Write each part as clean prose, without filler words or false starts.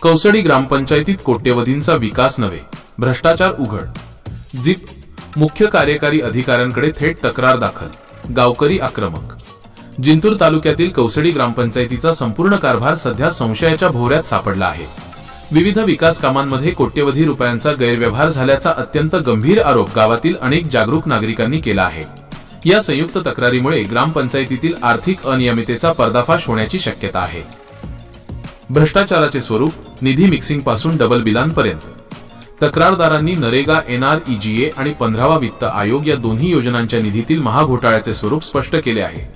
कौसडी ग्रामपंचायतीत कोट्यवधींचा विकास नव्हे, भ्रष्टाचार उघड। जीप मुख्य कार्यकारी अधिकाऱ्यांकडे थेट तक्रार दाखल, गावकरी आक्रमक। जिंतूर तालुक्यातील कौसडी ग्रामपंचायतीचा संपूर्ण कारभार सध्या संशयाच्या भोवऱ्यात सापडला आहे। विविध विकास कामांमध्ये कोट्यवधी रुपयांचा गैरव्यवहार झाल्याचा अत्यंत गंभीर आरोप गावातील अनेक जागरूक नागरिकांनी केला आहे। या संयुक्त तक्रारीमुळे ग्रामपंचायतीतील आर्थिक अनियमिततेचा पर्दाफाश होण्याची शक्यता आहे। भ्रष्टाचाराचे स्वरूप, निधी मिक्सिंग पासून डबल बिलांपर्यंत। तक्रारदारांनी नरेगा, NREGA आणि 15वा वित्त आयोग या दोन्ही योजनांच्या निधीतील महाघोटाळ्याचे स्वरूप स्पष्ट केले आहे।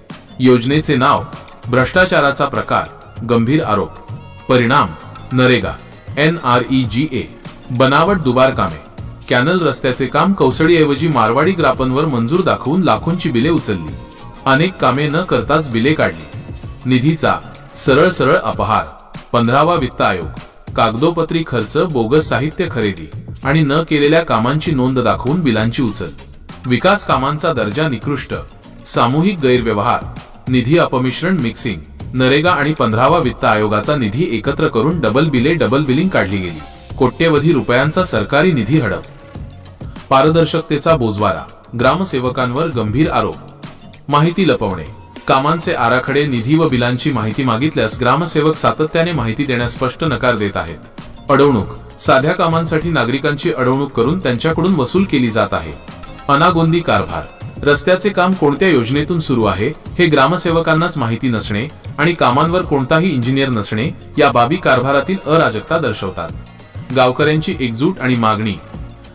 योजनेचे नाव, भ्रष्टाचाराचा प्रकार, गंभीर आरोप। परिणाम, नरेगा, NREGA, बनावट दुबार कामे। कॅनल रस्त्याचे काम कौसडीऐवजी मारवाडी ग्रापनवर मंजूर दाखवून लाखोंची बिले उचलली। अनेक कामे न करताच बिले काढली। निधीचा सरळ अपहार। 15वा वित्त आयोग, कागदोपत्री खर्च, बोगस साहित्य खरेदी आणि न केलेल्या कामांची नोंद दाखवून बिलांची उचल। विकास कामांचा दर्जा निकृष्ट, सामूहिक गैरव्यवहार, निधी अपमिश्रण, मिक्सिंग। नरेगा आणि 15वा वित्त आयोगाचा निधी एकत्र करून डबल बिलिंग काढली गेली। कोट्यवधी रुपयांचा सरकारी निधी हडप। पारदर्शकतेचा बोजवारा, ग्रामसेवकांवर गंभीर आरोप। माहिती लपवणे, कामांचे आराखडे, निधी व बिलांची माहिती मागितल्यास ग्रामसेवक सातत्याने माहिती देण्यास स्पष्ट नकार देत आहेत। अडवणूक, साध्या कामांसाठी नागरिकांची अडवणूक करून त्यांच्याकडून वसूल केली जात आहे। अनागोंदी कारभार, रस्त्याचे काम कोणत्या योजनेतून सुरू आहे हे ग्रामसेवकांनाच माहिती नसणे आणि कामांवर कोणताही इंजिनियर नसणे या बाबी कारभारातील अराजकता दर्शवतात। गावकऱ्यांची एकजूट आणि मागणी।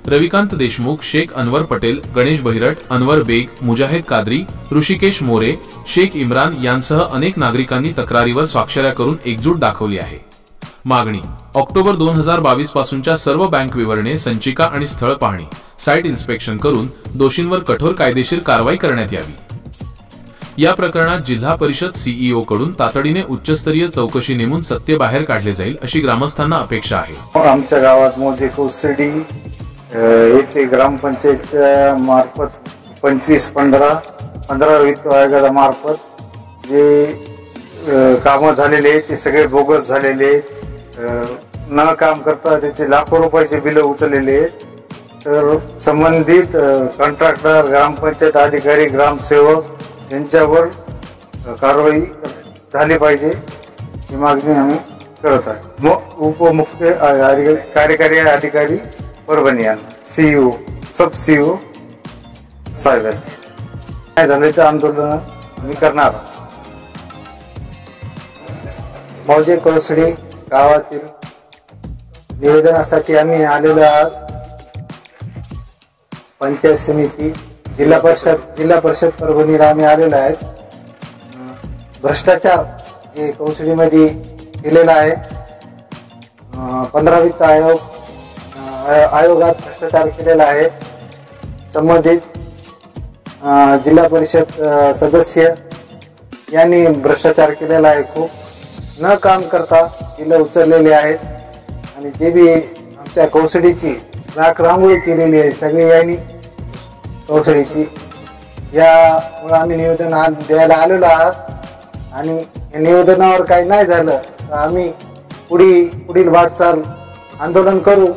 रविकांत देशमुख, शेख अनवर पटेल, गणेश बहिरट, अनवर बेग, मुजाहिद कादरी, ऋषिकेश मोरे, शेख इम्रान यांसह अनेक नागरिकांनी तक्रारीवर स्वाक्षऱ्या करून एकजूट दाखवली आहे। मागणी, ऑक्टोबर 2022 पासूनच्या सर्व बँक विवरणे, संचिका आणि स्थळ पाहणी, साइट इन्स्पेक्शन करून दोषींवर कठोर कायदेशीर कारवाई करण्यात यावी। या प्रकरणात जिल्हा परिषद CEO कडून तातडीने उच्चस्तरीय चौकशी नेमून सत्य बाहेर काढले जाईल अशी ग्रामस्थांना अपेक्षा आहे। आमच्या गावात मोजे कौसडी येथे ग्रामपंचायतच्या मार्फत 15 वित्त आयोगाच्या मार्फत जे काम झालेले ते सगळे बोगस झालेले, न काम करता त्याचे लाखो रुपयाचे बिल उचललेले। तर संबंधित कॉन्ट्रॅक्टर, ग्रामपंचायत अधिकारी, ग्रामसेवक यांच्यावर कारवाई झाली पाहिजे ही मागणी आम्ही करत आहे। उपमुख्य कार्यकारी अधिकारी परभणी यांना, CEO, सब CEO साहेब काय झाले ते आंदोलन आम्ही करणार। मौजे कौसडी गावातील निवेदनासाठी आम्ही आलेलो आहोत। पंचायत समिती, जिल्हा परिषद परभणीला आम्ही आलेलो आहेत। भ्रष्टाचार जे कौसडीमध्ये केलेला आहे, 15 वित्त आयोगात भ्रष्टाचार केलेला आहे। संबंधित जिल्हा परिषद सदस्य यांनी भ्रष्टाचार केलेला आहे। खूप न काम करता बिल उचललेले आहेत आणि जे बी आमच्या कौसडीची राख रांगोळी केलेली आहे सगळी यांनी कौसडीची। यामुळे आम्ही निवेदन द्यायला आलेलो आहोत आणि या निवेदनावर काही नाही झालं तर आम्ही पुढील वाटचाल आंदोलन करू।